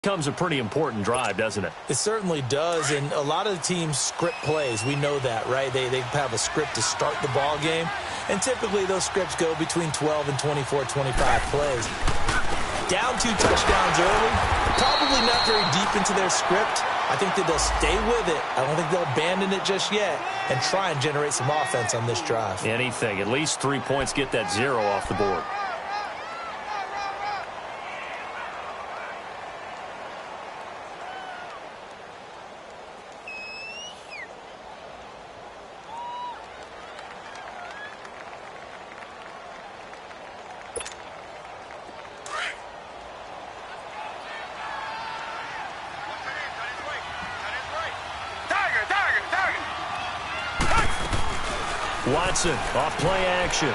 Becomes a pretty important drive, doesn't it? It certainly does, and a lot of the teams script plays. We know that, right? They have a script to start the ball game, and typically those scripts go between 12 and 24, 25 plays. Down 2 touchdowns early, probably not very deep into their script. I think that they'll stay with it. I don't think they'll abandon it just yet and try and generate some offense on this drive. Anything. At least 3 points, get that 0 off the board. Watson off play action.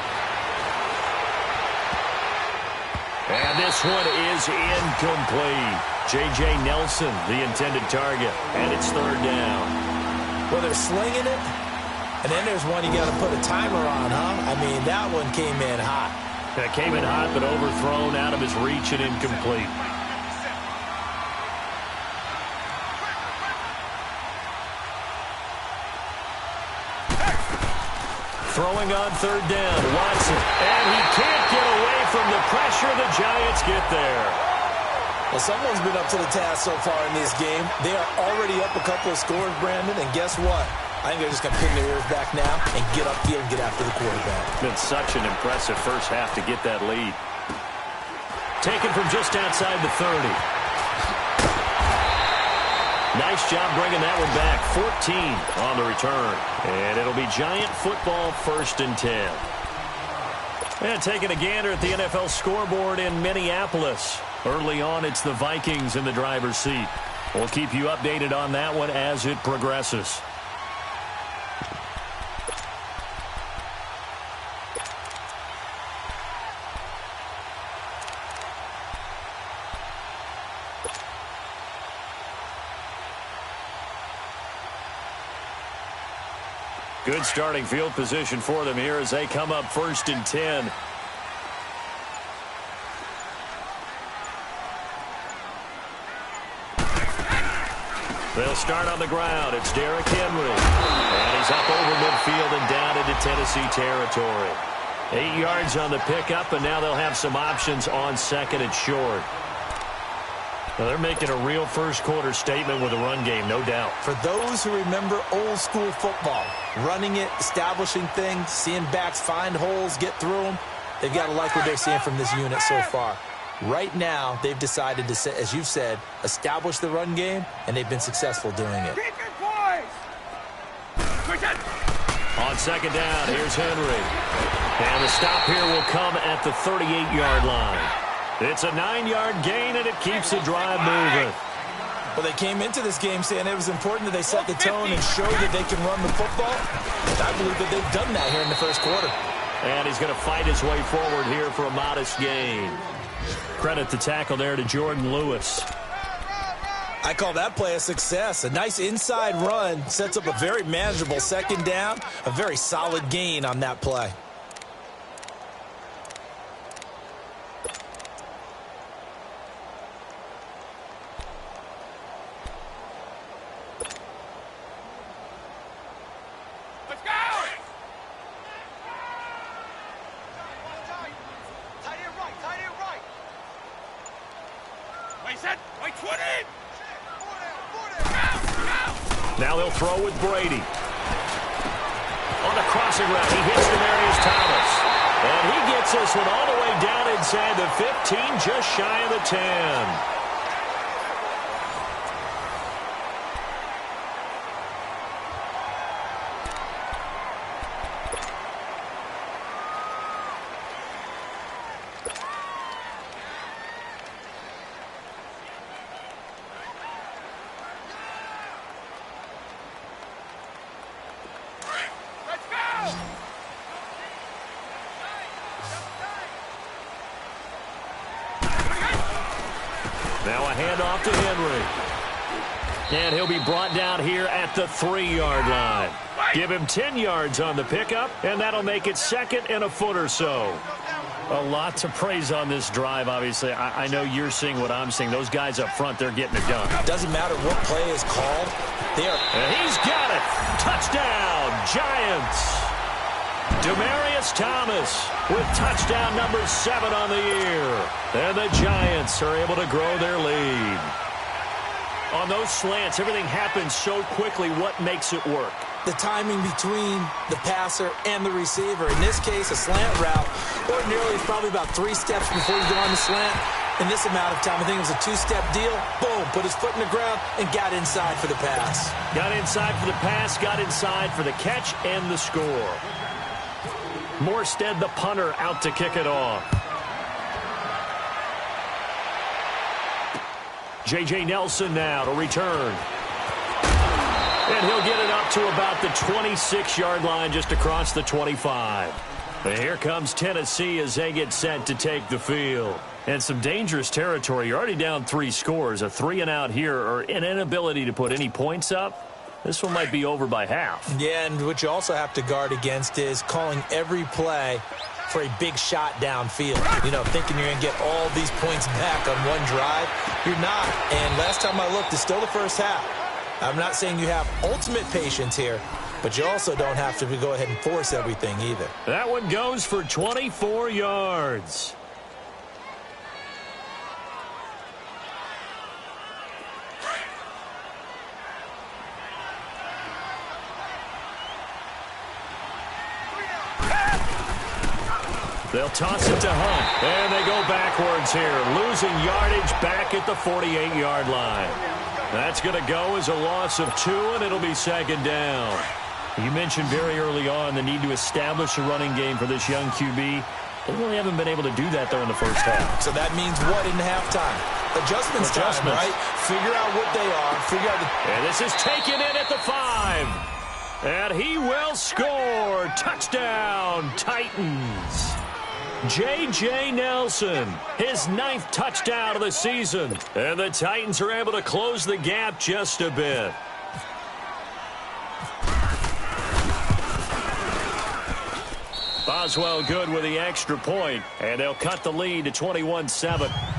And this one is incomplete. J.J. Nelson, the intended target, and it's 3rd down. Well, they're slinging it, and then there's one you got to put a timer on, huh? I mean, that one came in hot. That came in hot, but overthrown, out of his reach and incomplete. Throwing on 3rd down, Watson. And he can't get away from the pressure. The Giants get there. Well, someone's been up to the task so far in this game. They are already up a couple of scores, Brandon, and guess what? I think they're just going to pin their ears back now and get upfield and get after the quarterback. Been such an impressive first half to get that lead. Taken from just outside the 30. Nice job bringing that one back. 14 on the return. And it'll be Giant football, 1st and 10. And taking a gander at the NFL scoreboard in Minneapolis. Early on, it's the Vikings in the driver's seat. We'll keep you updated on that one as it progresses. Good starting field position for them here as they come up 1st and 10. They'll start on the ground. It's Derrick Henry. And he's up over midfield and down into Tennessee territory. 8 yards on the pickup, and now they'll have some options on 2nd and short. Now they're making a real first-quarter statement with a run game, no doubt. For those who remember old-school football, running it, establishing things, seeing backs find holes, get through them, they've got to like what they're seeing from this unit so far. Right now, they've decided to, as you've said, establish the run game, and they've been successful doing it. On 2nd down, here's Henry. And the stop here will come at the 38-yard line. It's a 9-yard gain, and it keeps the drive moving. Well, they came into this game saying it was important that they set the tone and show that they can run the football. I believe that they've done that here in the 1st quarter. And he's going to fight his way forward here for a modest gain. Credit the tackle there to Jordan Lewis. I call that play a success. A nice inside run sets up a very manageable 2nd down, a very solid gain on that play. Now they'll throw with Brady. On the crossing route, he hits Demaryius Thomas. And he gets this one all the way down inside the 15, just shy of the 10. Now a handoff to Henry. And he'll be brought down here at the 3-yard line. Give him 10 yards on the pickup, and that'll make it 2nd and a foot or so. A lot to praise on this drive, obviously. I know you're seeing what I'm seeing. Those guys up front, they're getting it done. Doesn't matter what play is called. And he's got it. Touchdown, Giants. Demaryius Thomas with touchdown number 7 on the year. And the Giants are able to grow their lead. On those slants, everything happens so quickly. What makes it work? The timing between the passer and the receiver. In this case, a slant route. Ordinarily, it's probably about 3 steps before you go on the slant. In this amount of time, I think it was a 2-step deal. Boom, put his foot in the ground and got inside for the pass. Got inside for the pass, got inside for the catch and the score. Morstead, the punter, out to kick it off. J.J. Nelson now to return. And he'll get it up to about the 26-yard line, just across the 25. And here comes Tennessee as they get set to take the field. And some dangerous territory. You're already down 3 scores. A 3-and-out here, or an inability to put any points up. This one might be over by half. Yeah, and what you also have to guard against is calling every play for a big shot downfield. You know, thinking you're going to get all these points back on one drive. You're not. And last time I looked, it's still the first half. I'm not saying you have ultimate patience here, but you also don't have to go ahead and force everything either. That one goes for 24 yards. They'll toss it to Hunt, and they go backwards here, losing yardage back at the 48-yard line. That's going to go as a loss of 2, and it'll be 2nd down. You mentioned very early on the need to establish a running game for this young QB. They really haven't been able to do that, though, in the first half. So that means what in halftime? Adjustments time, right? Figure out what they are. Figure out and this is taken in at the 5. And he will score. Touchdown, Titans. J.J. Nelson, his 9th touchdown of the season. And the Titans are able to close the gap just a bit. Boswell good with the extra point, and they'll cut the lead to 21-7.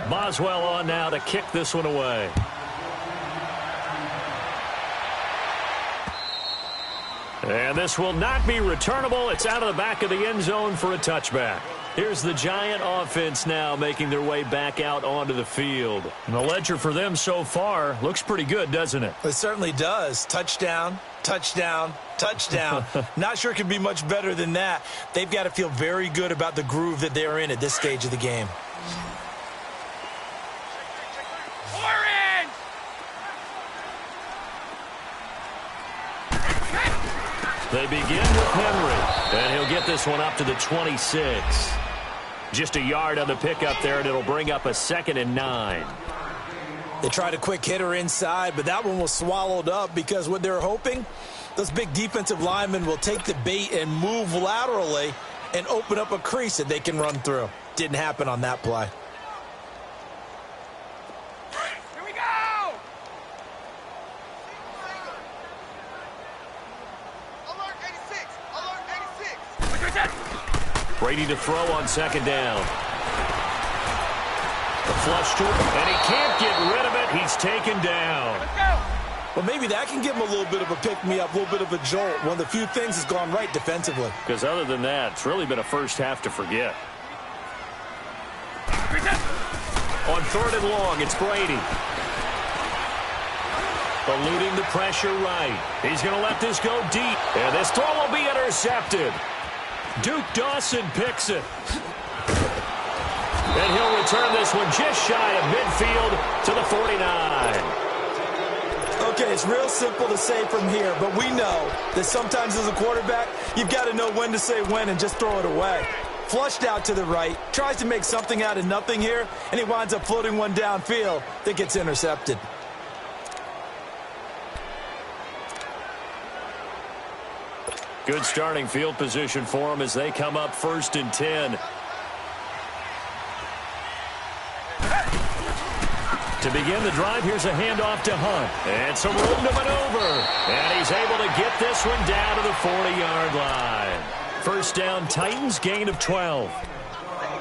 Boswell on now to kick this one away. And this will not be returnable. It's out of the back of the end zone for a touchback. Here's the Giant offense now making their way back out onto the field. And the ledger for them so far looks pretty good, doesn't it? It certainly does. Touchdown, touchdown, touchdown. Not sure it can be much better than that. They've got to feel very good about the groove that they're in at this stage of the game. They begin with Henry, and he'll get this one up to the 26. Just a yard on the pickup there, and it'll bring up a 2nd and 9. They tried a quick hitter inside, but that one was swallowed up because what they're hoping, those big defensive linemen will take the bait and move laterally and open up a crease that they can run through. Didn't happen on that play. Brady to throw on 2nd down. The flush to him, and he can't get rid of it. He's taken down. Well, maybe that can give him a little bit of a pick-me-up, a little bit of a jolt. One of the few things that's gone right defensively. Because other than that, it's really been a first half to forget. On 3rd and long, it's Brady. Eluding the pressure right. He's going to let this go deep. And this throw will be intercepted. Duke Dawson picks it. And he'll return this one just shy of midfield to the 49. Okay, it's real simple to say from here, but we know that sometimes as a quarterback, you've got to know when to say when and just throw it away. Flushed out to the right, tries to make something out of nothing here, and he winds up floating one downfield that gets intercepted. Good starting field position for them as they come up 1st and 10. To begin the drive, here's a handoff to Hunt. And some room to maneuver. And he's able to get this one down to the 40-yard line. First down, Titans, gain of 12.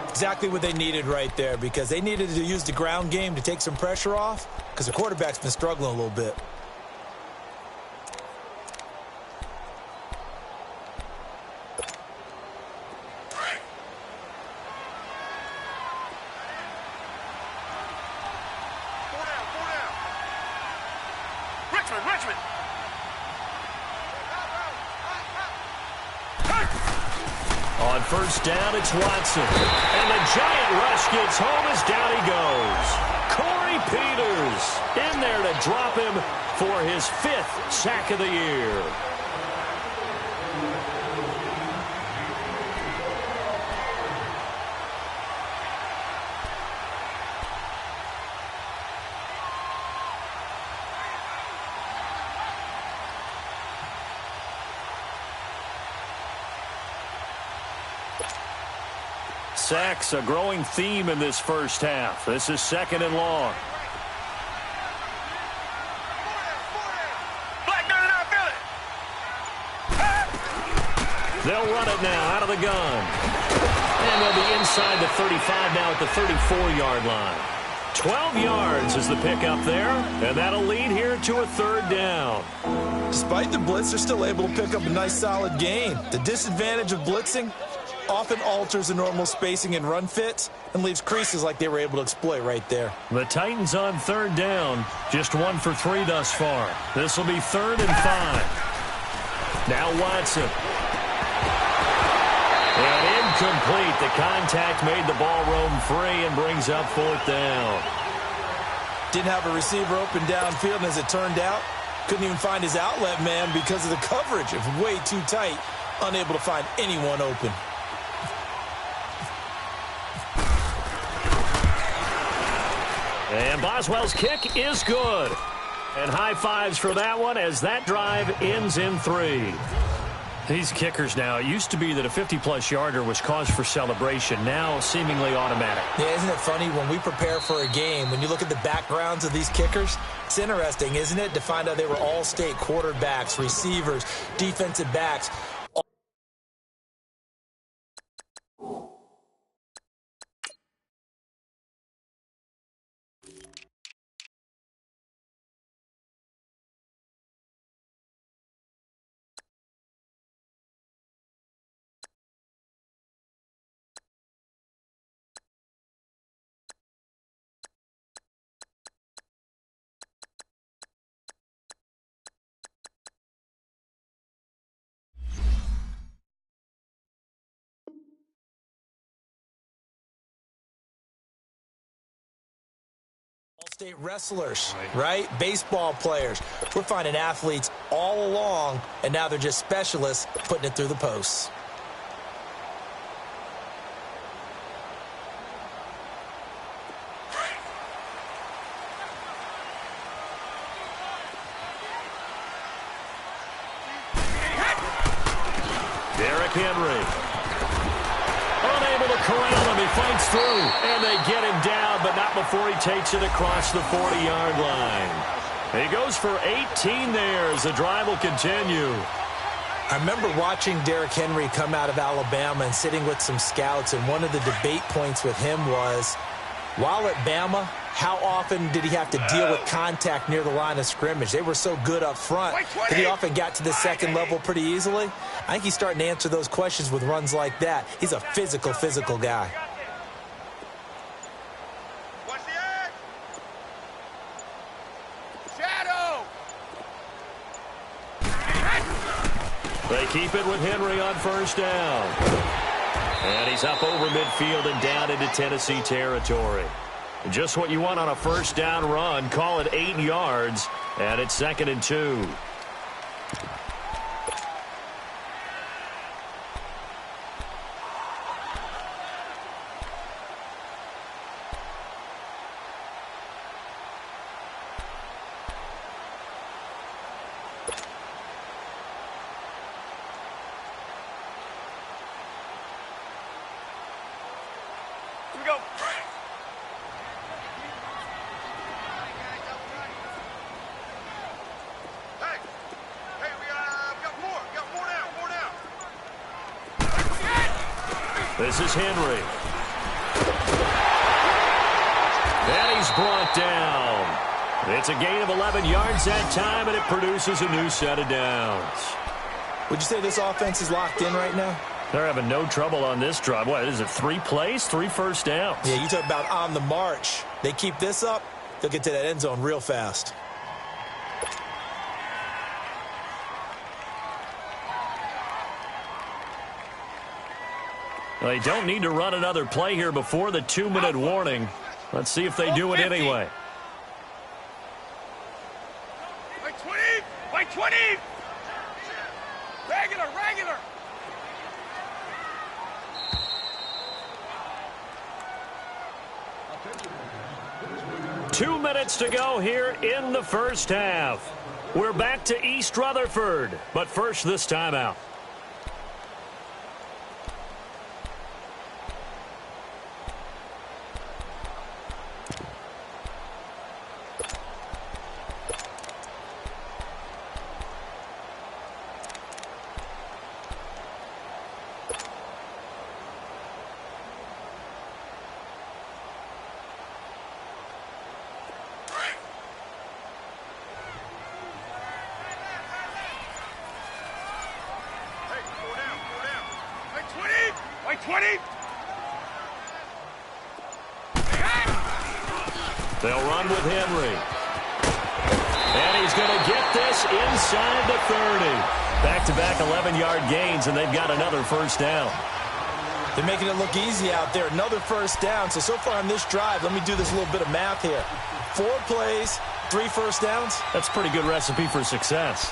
Exactly what they needed right there, because they needed to use the ground game to take some pressure off, because the quarterback's been struggling a little bit. Richmond. On first down, it's Watson. And the giant rush gets home as down he goes. Corey Peters in there to drop him for his 5th sack of the year. Sacks, a growing theme in this first half. This is 2nd and long. They'll run it now out of the gun. And they'll be inside the 35 now at the 34-yard line. 12 yards is the pickup there, and that'll lead here to a 3rd down. Despite the blitz, they're still able to pick up a nice, solid gain. The disadvantage of blitzing often alters the normal spacing and run fits and leaves creases like they were able to exploit right there. The Titans on 3rd down, just 1 for 3 thus far. This will be 3rd and 5. Now Watson. And incomplete. The contact made the ball roam free and brings up 4th down. Didn't have a receiver open downfield, and as it turned out, couldn't even find his outlet man because of the coverage. It was way too tight, unable to find anyone open. And Boswell's kick is good. And high fives for that one as that drive ends in 3. These kickers now, it used to be that a 50-plus yarder was cause for celebration, now seemingly automatic. Yeah, isn't it funny when we prepare for a game, when you look at the backgrounds of these kickers, it's interesting, isn't it, to find out they were all-state quarterbacks, receivers, defensive backs. All-state wrestlers, right? Baseball players. We're finding athletes all along, and now they're just specialists putting it through the posts. Derrick Henry. Unable to corral him. He fights through, and they get him down, but not before he takes it across the 40-yard line. He goes for 18 there as the drive will continue. I remember watching Derrick Henry come out of Alabama and sitting with some scouts, and one of the debate points with him was, while at Bama, how often did he have to deal with contact near the line of scrimmage? They were so good up front that he often got to the second level pretty easily. I think he's starting to answer those questions with runs like that. He's a physical guy. Watch the edge. Shadow. They keep it with Henry on first down. And he's up over midfield and down into Tennessee territory. Just what you want on a first down run. Call it 8 yards, and it's 2nd and 2. Here we go. This is Henry. And he's brought down. It's a gain of 11 yards that time, and it produces a new set of downs. Would you say this offense is locked in right now? They're having no trouble on this drive. What is it, 3 plays, 3 first downs? Yeah, you talk about on the march. They keep this up, they'll get to that end zone real fast. Well, they don't need to run another play here before the 2-minute warning. Let's see if they do it anyway. By 20! By 20! Regular, regular! Two minutes to go here in the first half. We're back to East Rutherford, but first this timeout. They'll run with Henry. And he's going to get this inside the 30. Back-to-back 11-yard gains, and they've got another first down. They're making it look easy out there. Another first down. So far on this drive, let me do this little bit of math here. 4 plays, 3 first downs. That's a pretty good recipe for success.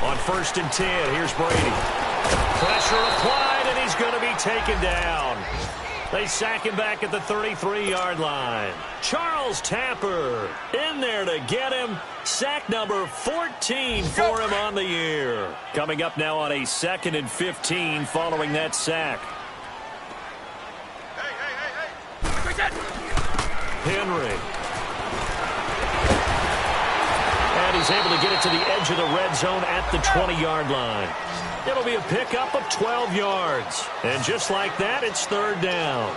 On 1st and 10, here's Brady. Pressure applied, and he's going to be taken down. They sack him back at the 33-yard line. Charles Tapper in there to get him. Sack number 14 for him on the year. Coming up now on a 2nd and 15 following that sack. Henry. And he's able to get it to the edge of the red zone at the 20-yard line. It'll be a pickup of 12 yards. And just like that, it's 3rd down.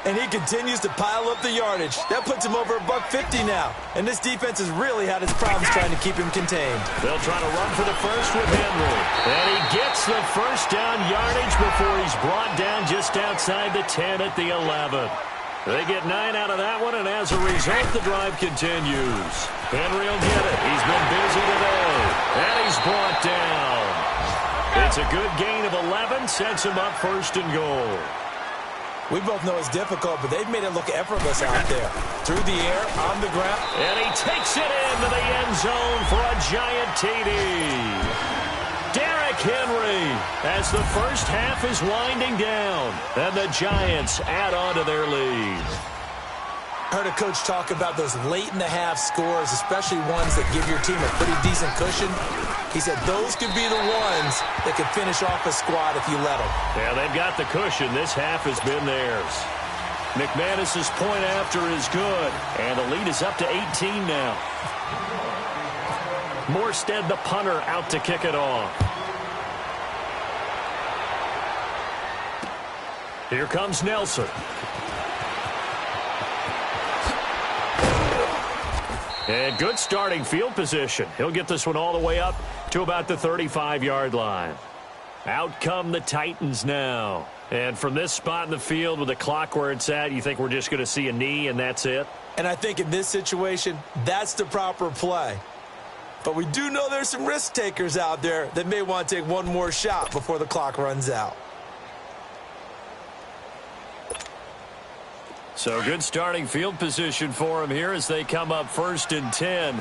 And he continues to pile up the yardage. That puts him over $150 now. And this defense has really had its problems trying to keep him contained. They'll try to run for the first with Henry. And he gets the first down yardage before he's brought down just outside the 10 at the 11. They get 9 out of that one, and as a result, the drive continues. Henry will get it. He's been busy today. And he's brought down. It's a good gain of 11, sets him up 1st and goal. We both know it's difficult, but they've made it look effortless out there. Through the air, on the ground. And he takes it into the end zone for a giant TD. Derrick Henry as the first half is winding down. And the Giants add on to their lead. Heard a coach talk about those late-in-the-half scores, especially ones that give your team a pretty decent cushion. He said those could be the ones that could finish off a squad if you let them. Yeah, they've got the cushion. This half has been theirs. McManus's point after is good, and the lead is up to 18 now. Morstead, the punter, out to kick it off. Here comes Nelson. And good starting field position. He'll get this one all the way up to about the 35-yard line. Out come the Titans now. And from this spot in the field with the clock where it's at, you think we're just going to see a knee and that's it? And I think in this situation, that's the proper play. But we do know there's some risk takers out there that may want to take one more shot before the clock runs out. So good starting field position for him here as they come up 1st and 10.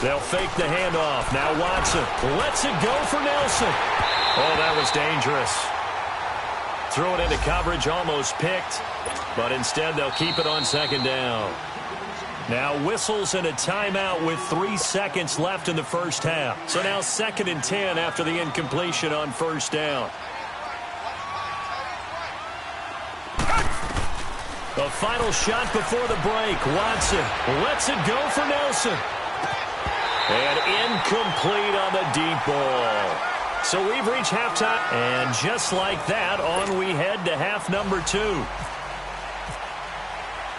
They'll fake the handoff. Now Watson lets it go for Nelson. Oh, that was dangerous. Threw it into coverage, almost picked, but instead they'll keep it on second down. Now whistles and a timeout with 3 seconds left in the first half. So now 2nd and 10 after the incompletion on first down. The final shot before the break. Watson lets it go for Nelson. And incomplete on the deep ball. So we've reached halftime. And just like that, on we head to half number 2.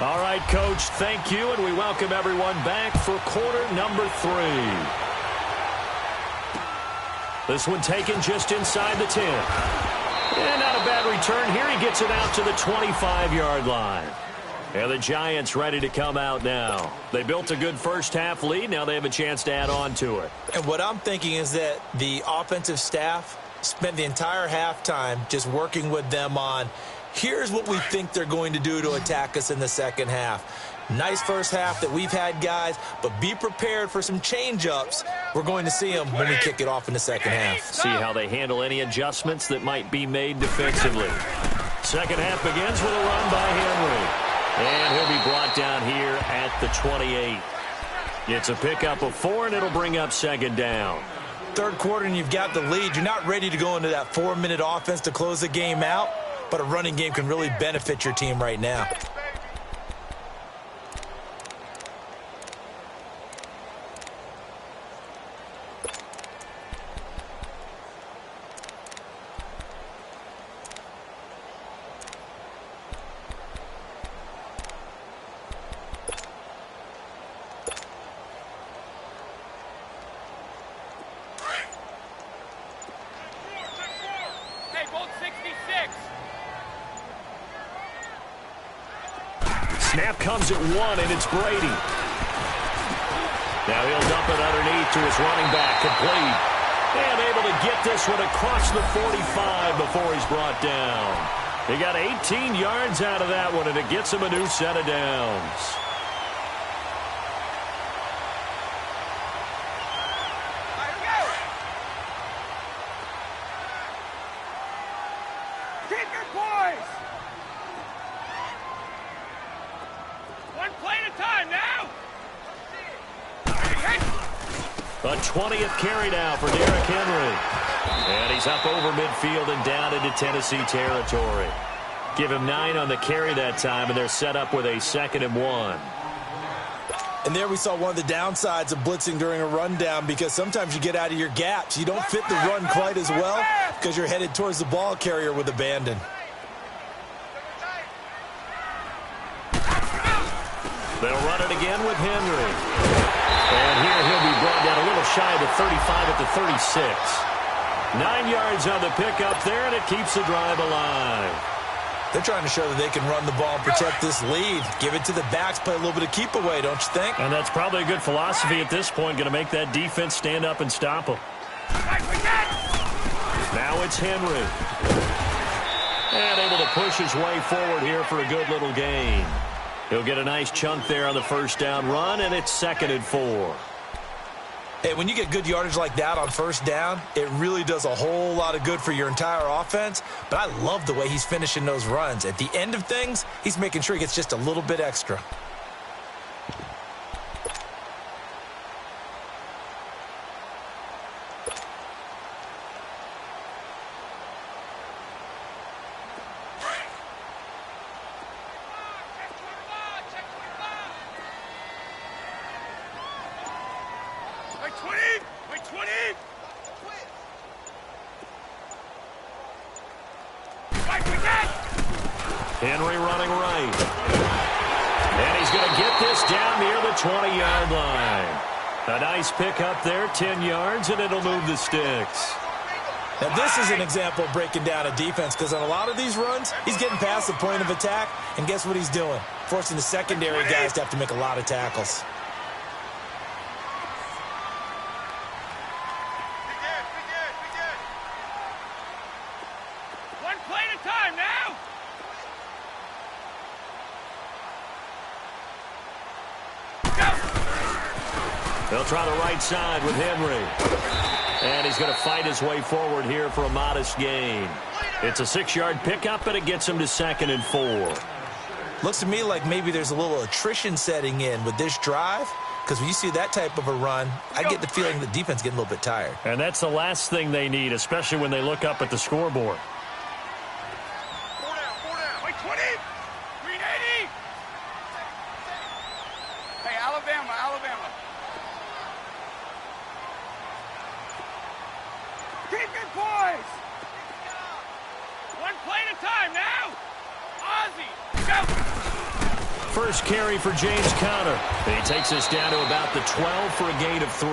All right, Coach, thank you, and we welcome everyone back for quarter number 3. This one taken just inside the 10. And not a bad return here. He gets it out to the 25-yard line. And the Giants ready to come out now. They built a good first-half lead. Now they have a chance to add on to it. And what I'm thinking is that the offensive staff spent the entire halftime just working with them on, here's what we think they're going to do to attack us in the second half. Nice first half that we've had, guys, but be prepared for some change-ups. We're going to see them when we kick it off in the second half. See how they handle any adjustments that might be made defensively. Second half begins with a run by Henry. And he'll be brought down here at the 28. It's a pickup of 4, and it'll bring up second down. Third quarter, and you've got the lead. You're not ready to go into that 4-minute offense to close the game out, but a running game can really benefit your team right now. Snap comes at 1, and it's Brady. Now he'll dump it underneath to his running back, complete. And able to get this one across the 45 before he's brought down. He got 18 yards out of that one, and it gets him a new set of downs. Keep your poise. One play at a time now. A 20th carry now for Derrick Henry. And he's up over midfield and down into Tennessee territory. Give him 9 on the carry that time, and they're set up with a 2nd and 1. And there we saw one of the downsides of blitzing during a rundown, because sometimes you get out of your gaps. You don't fit the run quite as well because you're headed towards the ball carrier with abandon. They'll run it again with Henry. And here he'll be brought down a little shy of the 35 at the 36. 9 yards on the pickup there, and it keeps the drive alive. They're trying to show that they can run the ball and protect this lead. Give it to the backs, play a little bit of keep away, don't you think? And that's probably a good philosophy at this point, going to make that defense stand up and stop them. Now it's Henry. And able to push his way forward here for a good little gain. He'll get a nice chunk there on the first down run, and it's 2nd and 4. Hey, when you get good yardage like that on first down, it really does a whole lot of good for your entire offense. But I love the way he's finishing those runs. At the end of things, he's making sure he gets just a little bit extra. Henry running right. And he's going to get this down near the 20-yard line. A nice pickup there, 10 yards, and it'll move the sticks. Now, this is an example of breaking down a defense, because on a lot of these runs, he's getting past the point of attack, and guess what he's doing? Forcing the secondary guys to have to make a lot of tackles. One play at a time now. They'll try the right side with Henry. And he's going to fight his way forward here for a modest gain. It's a 6-yard pickup, and it gets him to 2nd and 4. Looks to me like maybe there's a little attrition setting in with this drive, because when you see that type of a run, I get the feeling the defense getting a little bit tired. And that's the last thing they need, especially when they look up at the scoreboard. 4 down. Wait, 20. Green 80. Hey, Alabama. Keep it, boys. One play at a time now. Ozzie, go. First carry for James Conner. He takes us down to about the 12 for a gain of 3.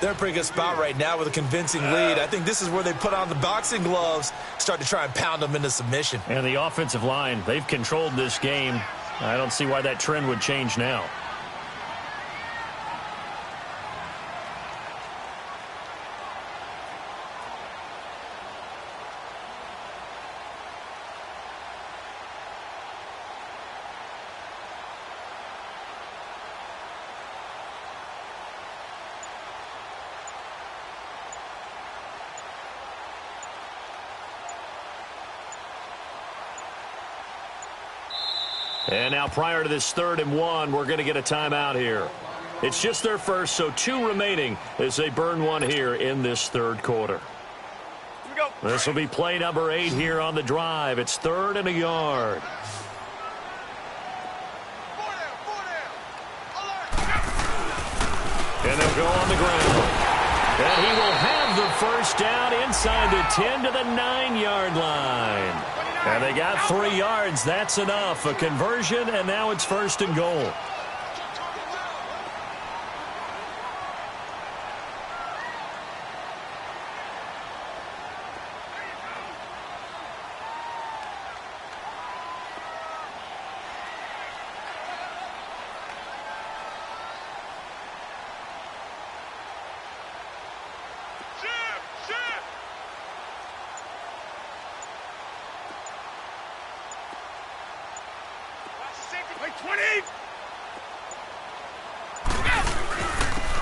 They're in a pretty good spot right now with a convincing lead. I think this is where they put on the boxing gloves, start to try and pound them into submission. And the offensive line, they've controlled this game. I don't see why that trend would change now. And now prior to this 3rd and 1, we're going to get a timeout here. It's just their first, so 2 remaining as they burn one here in this 3rd quarter. This will be play number 8 here on the drive. It's 3rd and a yard. And they'll go on the ground. And he will have the first down inside the 10 to the 9-yard line. And they got 3 yards. That's enough. A conversion, and now it's 1st and goal.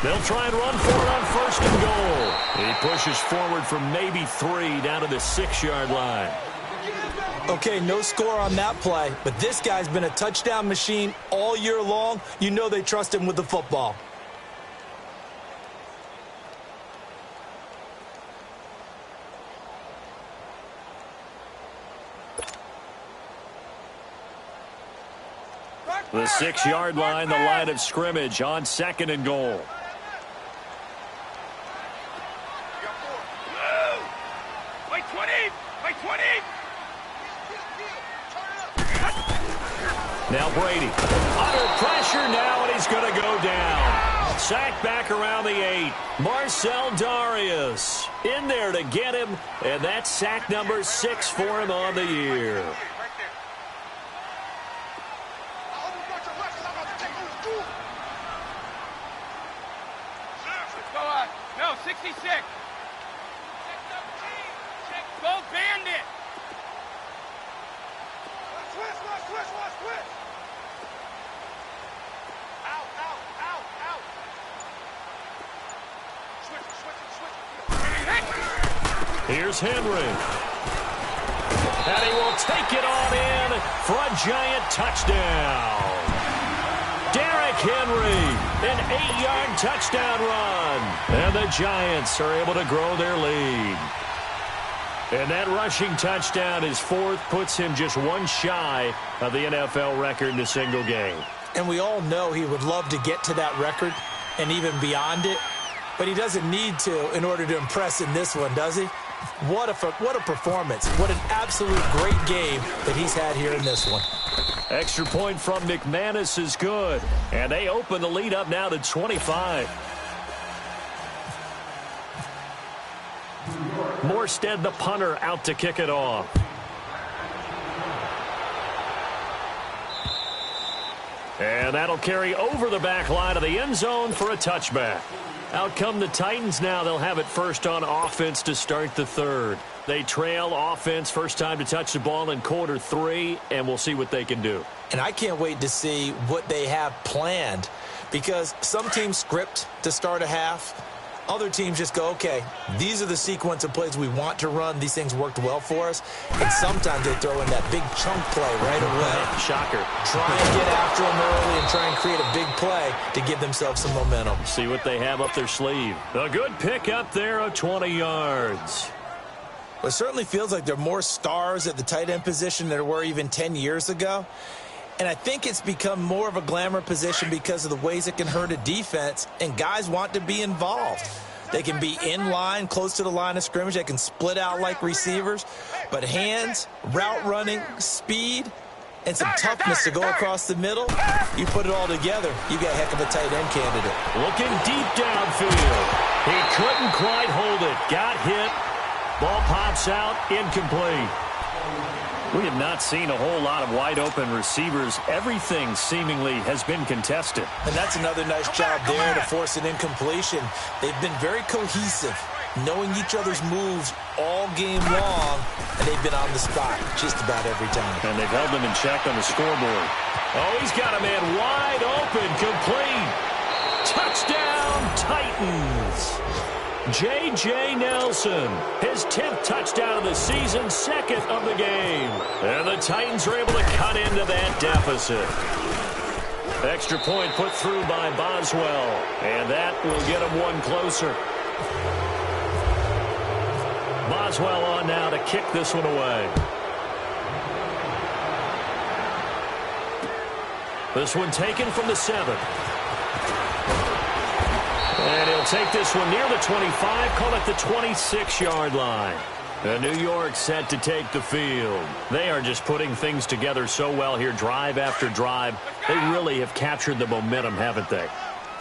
They'll try and run for it on 1st and goal. He pushes forward from maybe 3 down to the 6-yard line. Okay, no score on that play, but this guy's been a touchdown machine all year long. You know they trust him with the football. The 6-yard line, the line of scrimmage on 2nd and goal. Now Brady under pressure now, and he's going to go down. Sacked back around the 8. Marcel Darius in there to get him, and that's sack number 6 for him on the year. No, 66. Go Bandit. Switch. Out. Switch. Here's Henry. And he will take it on in for a giant touchdown. Derrick Henry, an 8-yard touchdown run. And the Giants are able to grow their lead. And that rushing touchdown, his 4th, puts him just 1 shy of the NFL record in a single game. And we all know he would love to get to that record and even beyond it, but he doesn't need to in order to impress in this one, does he? What a performance. What an absolute great game that he's had here in this one. Extra point from McManus is good. And they open the lead up now to 25. Morstead, the punter, out to kick it off. And that'll carry over the back line of the end zone for a touchback. Out come the Titans now. They'll have it first on offense to start the 3rd. They trail offense, first time to touch the ball in quarter 3, and we'll see what they can do. And I can't wait to see what they have planned, because some teams script to start a half. Other teams just go, okay, these are the sequence of plays we want to run. These things worked well for us. And sometimes they throw in that big chunk play right away. Shocker. Try and get after them early and try and create a big play to give themselves some momentum. See what they have up their sleeve. A good pick up there of 20 yards. Well, it certainly feels like there are more stars at the tight end position than there were even 10 years ago. And I think it's become more of a glamour position because of the ways it can hurt a defense, and guys want to be involved. They can be in line, close to the line of scrimmage. They can split out like receivers. But hands, route running, speed, and some toughness to go across the middle, you put it all together, you got a heck of a tight end candidate. Looking deep downfield. He couldn't quite hold it. Got hit. Ball pops out, incomplete. We have not seen a whole lot of wide-open receivers. Everything seemingly has been contested. And that's another nice job there to force an incompletion. They've been very cohesive, knowing each other's moves all game long, and they've been on the spot just about every time. And they've held them in check on the scoreboard. Oh, he's got a man wide open, complete. Touchdown, Titans. J.J. Nelson, his 10th touchdown of the season, second of the game. And the Titans are able to cut into that deficit. Extra point put through by Boswell, and that will get him one closer. Boswell on now to kick this one away. This one taken from the 7. And he'll take this one near the 25, call it the 26-yard line. And New York set to take the field. They are just putting things together so well here, drive after drive. They really have captured the momentum, haven't they?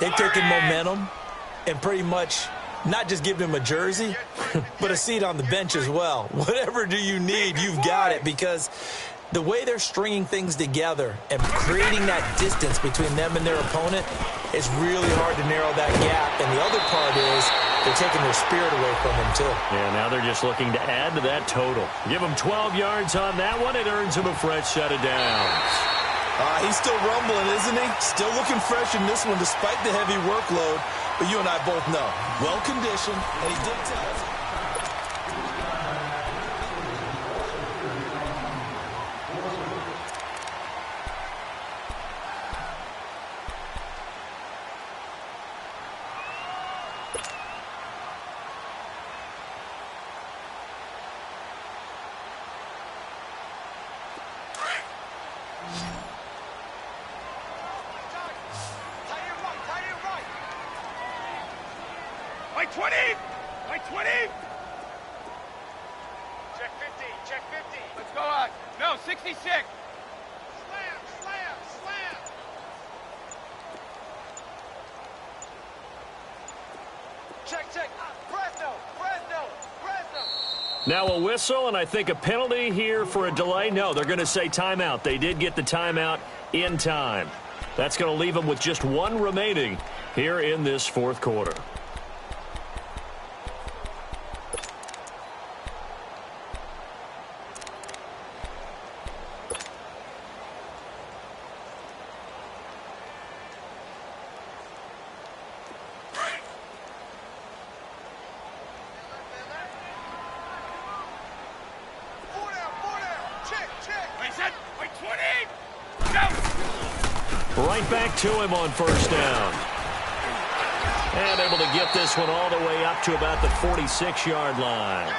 They've taken momentum and pretty much not just given him a jersey, but a seat on the bench as well. Whatever do you need, you've got it, because the way they're stringing things together and creating that distance between them and their opponent, it's really hard to narrow that gap. And the other part is they're taking their spirit away from them, too. Yeah, now they're just looking to add to that total. Give them 12 yards on that one. It earns him a fresh set of downs. He's still rumbling, isn't he? Still looking fresh in this one despite the heavy workload. But you and I both know, well-conditioned, and he did tell us. By 20! By 20! Check 50, check 50. Let's go out. No, 66. Slam, slam, slam. Check, check. Fresno, Fresno, Fresno. Now a whistle, and I think a penalty here for a delay. No, they're going to say timeout. They did get the timeout in time. That's going to leave them with just one remaining here in this fourth quarter. Right back to him on first down. And able to get this one all the way up to about the 46-yard line.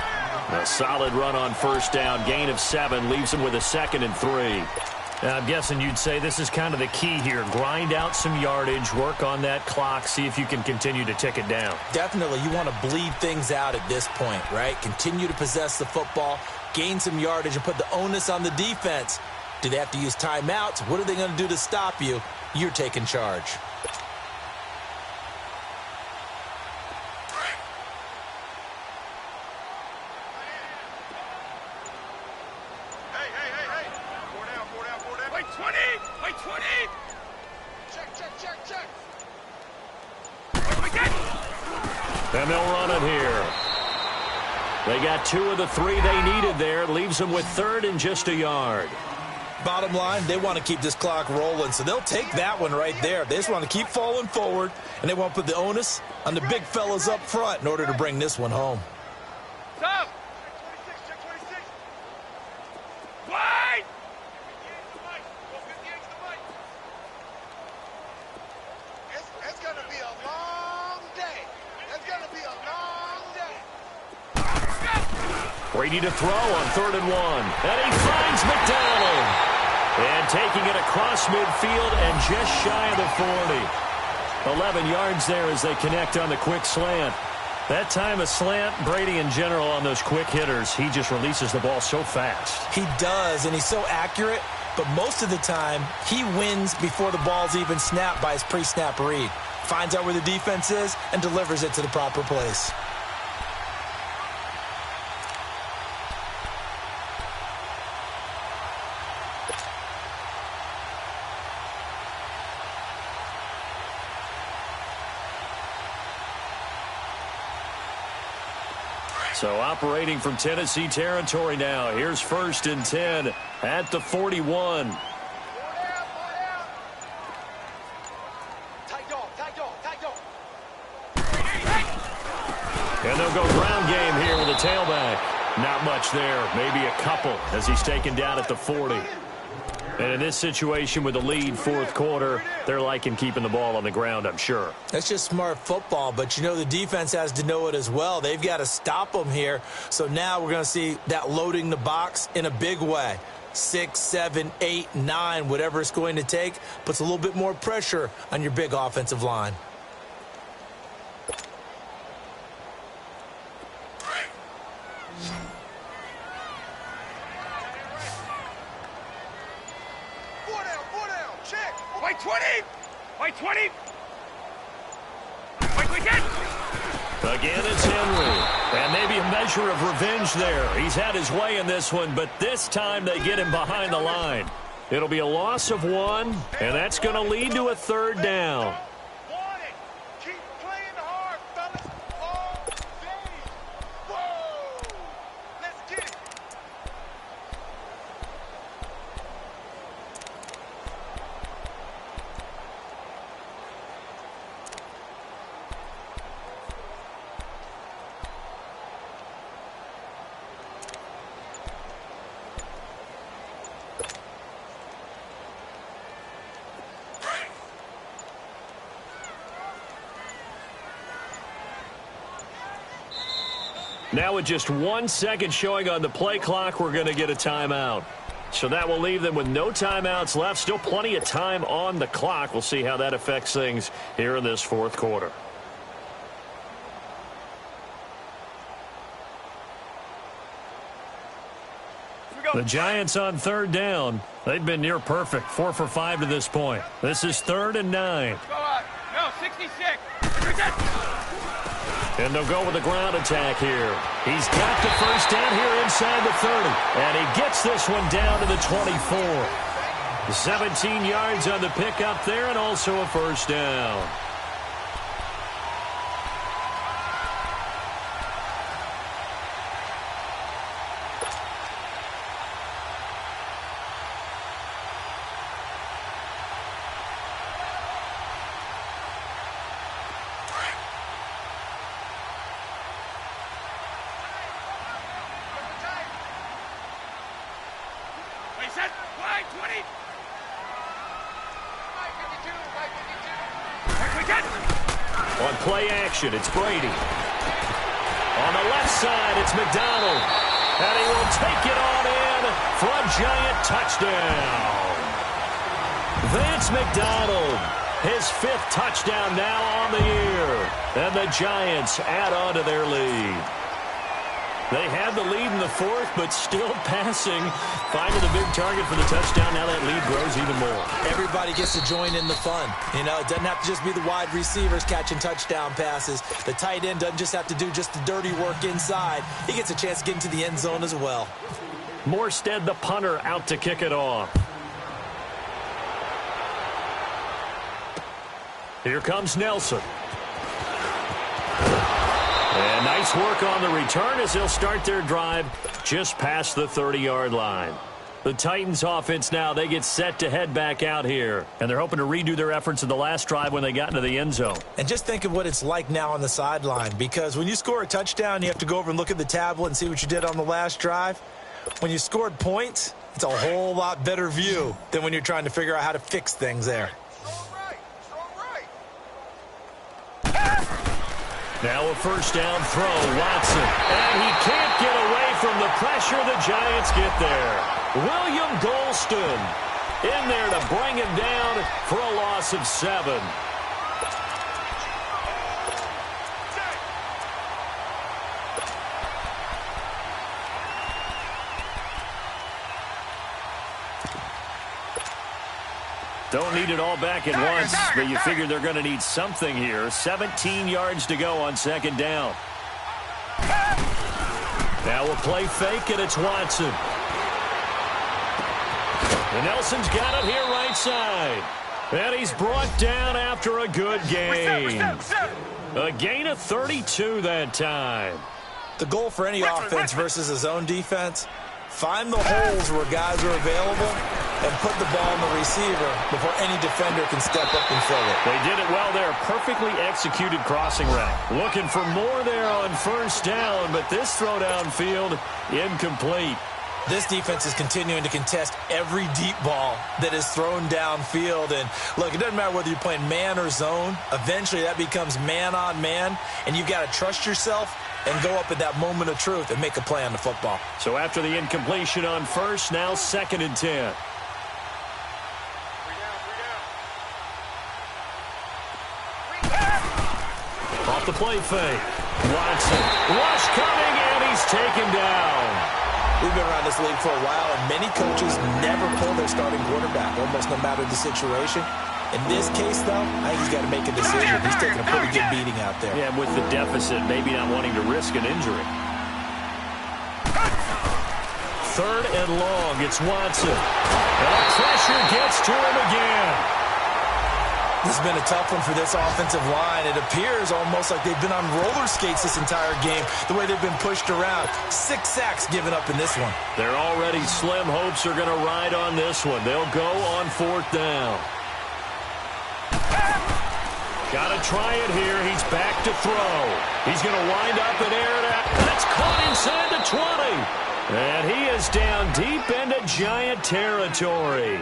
A solid run on first down. Gain of 7 leaves him with a 2nd and 3. Now, I'm guessing you'd say this is kind of the key here. Grind out some yardage, work on that clock, see if you can continue to tick it down. Definitely. You want to bleed things out at this point, right? Continue to possess the football, gain some yardage, and put the onus on the defense. Do they have to use timeouts? What are they going to do to stop you? You're taking charge. Hey. Four down. By 20! By 20! Check. And they'll run it here. They got 2 of the 3 they needed there. Leaves them with 3rd and just a yard. Bottom line, they want to keep this clock rolling, so they'll take that one right there. They just want to keep falling forward, and they want to put the onus on the big fellas up front in order to bring this one home. Stop! Wide! It's going to be a long day. It's going to be a long day. Brady to throw on 3rd and 1. And he finds McDonald. And taking it across midfield and just shy of the 40. 11 yards there as they connect on the quick slant. That time a slant, Brady in general on those quick hitters, he just releases the ball so fast. He does, and he's so accurate, but most of the time he wins before the ball's even snapped by his pre-snap read. Finds out where the defense is and delivers it to the proper place. So operating from Tennessee territory now. Here's 1st and 10 at the 41. And they'll go ground game here with a tailback. Not much there. Maybe a couple as he's taken down at the 40. And in this situation with the lead 4th quarter, they're liking keeping the ball on the ground, I'm sure. That's just smart football, but you know the defense has to know it as well. They've got to stop them here. So now we're going to see that loading the box in a big way. 6, 7, 8, 9, whatever it's going to take, puts a little bit more pressure on your big offensive line. White 20! White 20! White wicket! Again, it's Henry. And maybe a measure of revenge there. He's had his way in this one, but this time they get him behind the line. It'll be a loss of 1, and that's going to lead to a 3rd down. Keep playing hard, fellas. All day. Whoa! Let's get it. Now with just 1 second showing on the play clock, we're going to get a timeout. So that will leave them with no timeouts left. Still plenty of time on the clock. We'll see how that affects things here in this 4th quarter. The Giants on 3rd down. They've been near perfect. 4 for 5 to this point. This is 3rd and 9. Go out. No, 66. And they'll go with a ground attack here. He's got the 1st down here inside the 30. And he gets this one down to the 24. 17 yards on the pickup there and also a 1st down. Set. Wide 20. On play action, it's Brady. On the left side, it's McDonald. And he will take it on in for a Giant touchdown. Vance McDonald, his 5th touchdown now on the year. And the Giants add on to their lead. They had the lead in the 4th, but still passing. Finding the big target for the touchdown. Now that lead grows even more. Everybody gets to join in the fun. You know, it doesn't have to just be the wide receivers catching touchdown passes. The tight end doesn't just have to do just the dirty work inside. He gets a chance to get into the end zone as well. Morstead, the punter, out to kick it off. Here comes Nelson. And nice work on the return as they'll start their drive just past the 30-yard line. The Titans offense now, they get set to head back out here. And they're hoping to redo their efforts in the last drive when they got into the end zone. And just think of what it's like now on the sideline, because when you score a touchdown, you have to go over and look at the tablet and see what you did on the last drive. When you scored points, it's a whole lot better view than when you're trying to figure out how to fix things there. Now a first down throw, Watson. And he can't get away from the pressure. The Giants get there. William Golston in there to bring him down for a loss of 7. Don't need it all back at once, but you figure they're going to need something here. 17 yards to go on second down. Now we'll play fake, and it's Watson. And Nelson's got it here right side. And he's brought down after a good gain. A gain of 32 that time. The goal for any offense versus a zone defense, find the holes where guys are available and put the ball on the receiver before any defender can step up and fill it. They did it well there. Perfectly executed crossing route. Looking for more there on first down, but this throw downfield incomplete. This defense is continuing to contest every deep ball that is thrown downfield. And, look, it doesn't matter whether you're playing man or zone. Eventually that becomes man on man, and you've got to trust yourself and go up at that moment of truth and make a play on the football. So after the incompletion on first, now 2nd and 10. Off the play fake. Watson. Rush coming, and he's taken down. We've been around this league for a while, and many coaches never pull their starting quarterback, almost no matter the situation. In this case, though, I think he's got to make a decision. He's taking a pretty good beating out there. Yeah, with the deficit, maybe not wanting to risk an injury. 3rd and long, it's Watson. And the pressure gets to him again. This has been a tough one for this offensive line. It appears almost like they've been on roller skates this entire game, the way they've been pushed around. 6 sacks given up in this one. Their already slim hopes are going to ride on this one. They'll go on 4th down. Got to try it here. He's back to throw. He's going to wind up and air it out. That's caught inside the 20. And he is down deep into Giant territory.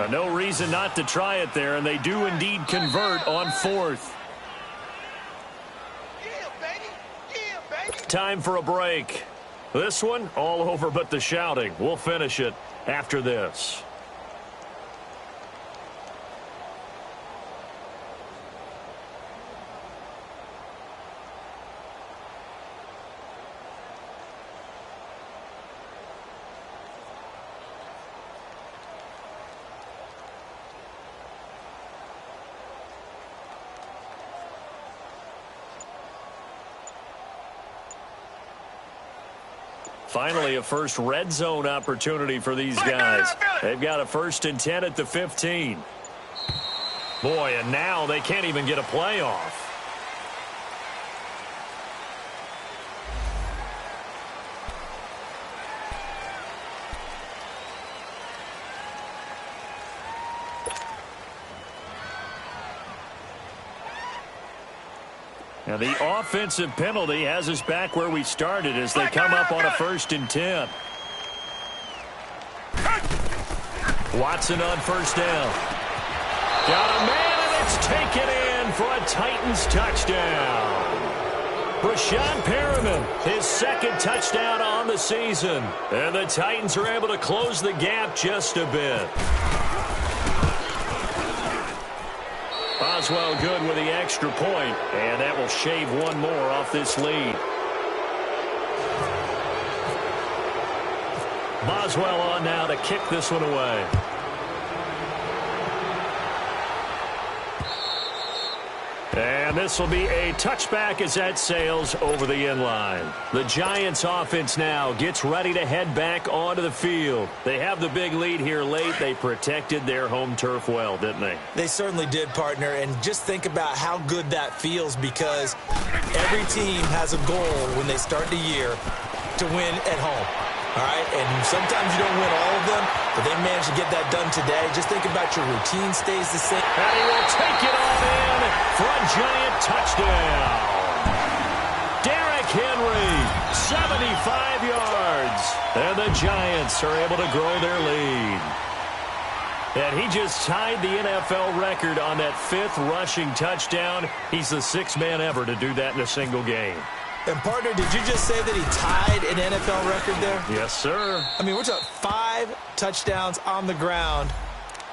No reason not to try it there, and they do indeed convert on 4th. Time for a break. This one, all over but the shouting. We'll finish it after this. Finally, a first red zone opportunity for these guys. They've got a 1st and 10 at the 15. Boy, and now they can't even get a play off. Now, the offensive penalty has us back where we started as they come up on a 1st and 10. Watson on 1st down. Got a man, and it's taken in for a Titans touchdown. Brashad Perriman, his 2nd touchdown on the season. And the Titans are able to close the gap just a bit. Boswell good with the extra point, and that will shave one more off this lead. Boswell on now to kick this one away. And this will be a touchback as that sails over the end line. The Giants offense now gets ready to head back onto the field. They have the big lead here late. They protected their home turf well, didn't they? They certainly did, partner. And just think about how good that feels, because every team has a goal when they start the year to win at home. All right, and sometimes you don't win all of them, but they managed to get that done today. Just think about your routine stays the same. And he will take it on in for a Giant touchdown. Derrick Henry, 75 yards. And the Giants are able to grow their lead. And he just tied the NFL record on that 5th rushing touchdown. He's the 6th man ever to do that in a single game. And, partner, did you just say that he tied an NFL record there? Yes, sir. I mean, we're talking 5 touchdowns on the ground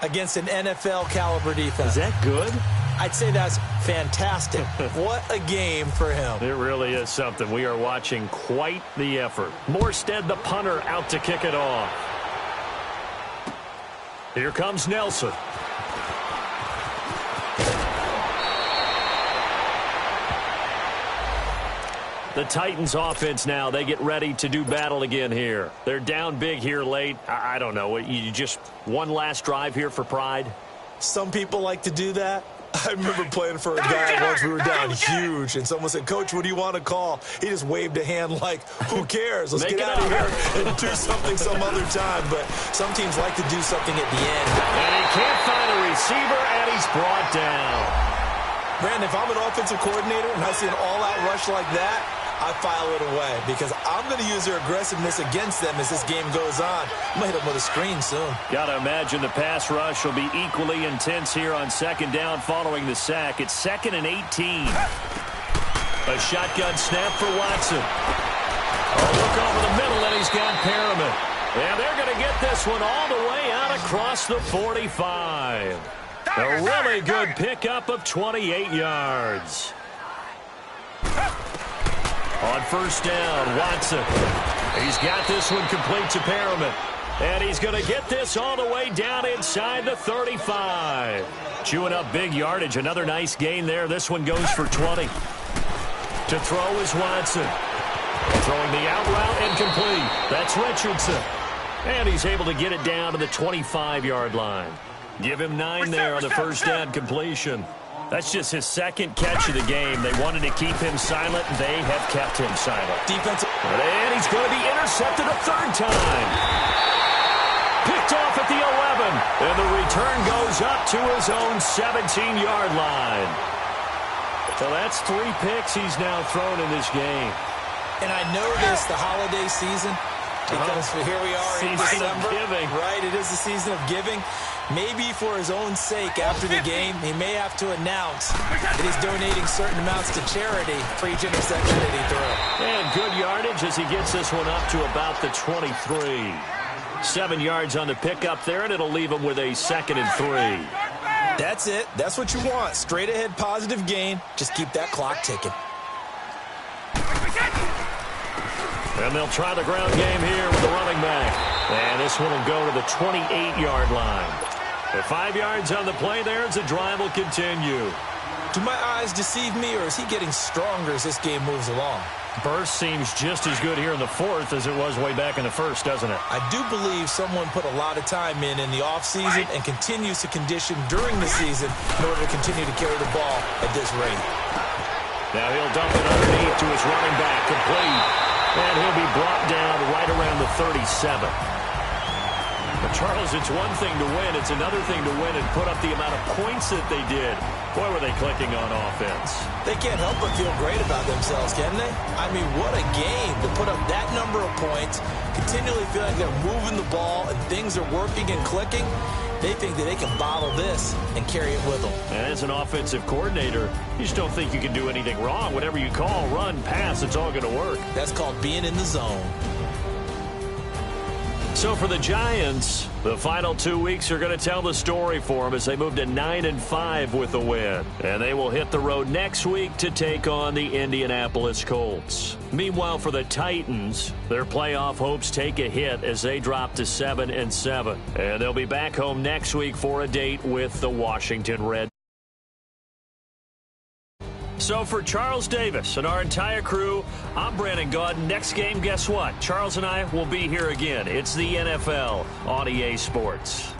against an NFL-caliber defense. Is that good? I'd say that's fantastic. What a game for him. It really is something. We are watching quite the effort. Morstead, the punter, out to kick it off. Here comes Nelson. The Titans offense now, they get ready to do battle again here. They're down big here late. I don't know. You just one last drive here for pride? Some people like to do that. I remember playing for a guy once. We were down huge, and someone said, "Coach, what do you want to call?" He just waved a hand like, who cares? Let's get out of here and do something some other time. But some teams like to do something at the end. And he can't find a receiver, and he's brought down. Brandon, if I'm an offensive coordinator and I see an all-out rush like that, I file it away because I'm going to use their aggressiveness against them as this game goes on. I'm going to hit them with a screen soon. Got to imagine the pass rush will be equally intense here on 2nd down following the sack. It's 2nd and 18. A shotgun snap for Watson. Oh, look over the middle, and he's got Perriman. And they're going to get this one all the way out across the 45. A really good pickup of 28 yards. On 1st down, Watson. He's got this one complete to Perriman. And he's going to get this all the way down inside the 35. Chewing up big yardage. Another nice gain there. This one goes for 20. To throw is Watson. Throwing the out route incomplete. That's Richardson. And he's able to get it down to the 25-yard line. Give him 9 there on the 1st down completion. That's just his 2nd catch of the game. They wanted to keep him silent. They have kept him silent. Defensive. And he's going to be intercepted a 3rd time. Picked off at the 11. And the return goes up to his own 17-yard line. So that's 3 picks he's now thrown in this game. And I know this, the holiday season, because here we are in December. Giving. Right, it is the season of giving. Maybe for his own sake after the game, he may have to announce that he's donating certain amounts to charity for each interception that he threw. And good yardage as he gets this one up to about the 23. 7 yards on the pickup there, and it'll leave him with a 2nd and 3. That's it. That's what you want. Straight ahead positive gain. Just keep that clock ticking. And they'll try the ground game here with the running back. And this one will go to the 28-yard line. The 5 yards on the play there as the drive will continue. Do my eyes deceive me, or is he getting stronger as this game moves along? Burst seems just as good here in the 4th as it was way back in the 1st, doesn't it? I do believe someone put a lot of time in the offseason and continues to condition during the season in order to continue to carry the ball at this rate. Now he'll dump it underneath to his running back, complete. And he'll be brought down right around the 37. But Charles, it's one thing to win. It's another thing to win and put up the amount of points that they did. Boy, were they clicking on offense. They can't help but feel great about themselves, can they? I mean, what a game to put up that number of points, continually feel like they're moving the ball and things are working and clicking. They think that they can bottle this and carry it with them. And as an offensive coordinator, you just don't think you can do anything wrong. Whatever you call, run, pass, it's all going to work. That's called being in the zone. So for the Giants, the final 2 weeks are going to tell the story for them as they move to 9-5 with a win. And they will hit the road next week to take on the Indianapolis Colts. Meanwhile, for the Titans, their playoff hopes take a hit as they drop to 7-7. And they'll be back home next week for a date with the Washington Redskins. So for Charles Davis and our entire crew, I'm Brandon Gaudin. Next game, guess what? Charles and I will be here again. It's the NFL on EA Sports.